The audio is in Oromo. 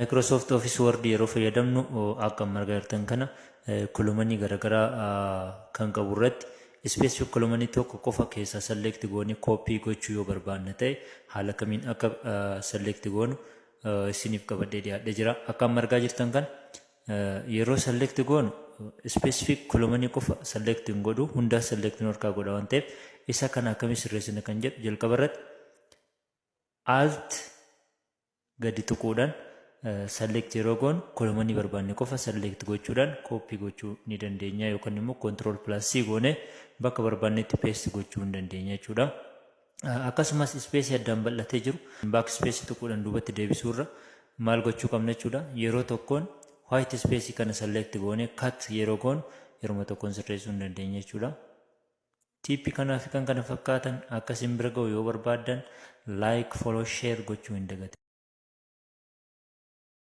Microsoft Office Word yeroo fayyadamnu akka margartan kana kolomanii garaagaraa kan qabu irratti specific kolomanii tokko qofa keessa select goone copy gochuu yoo barbaanne ta'e haala kamiin akka select goonu isiniif qabadee dhiyaadhee jira. Akka margaa jirtan kan yeroo select goonu specific kolomanii qofa select hin godhu hunda select norkaa godha waan ta'eef isa kana akkamiin sirreessina kan jedhu jalqaba irratti alt gadi tuquudhaan select yeroo goonu kolomanii barbaanne qofa select gochuudhaan copy gochuu ni dandeenya yookaan immoo control plus C goone bakka barbaannetti paste gochuu ni dandeenya jechuudha. Akkasumas space addaan bal'atee jiru backspace tuquudhaan duubatti deebisuurra maal gochuu qabna jechuudha. Yeroo tokkoon white space kana select goone cut yeroo goonu yeroo tokkoon sirreessuu ni dandeenya jechuudha. Tippii kanaa fi kan kana fakkaatan akkasiin bira ga'u yoo barbaadan like, follow, share gochuu hin dagatinaa.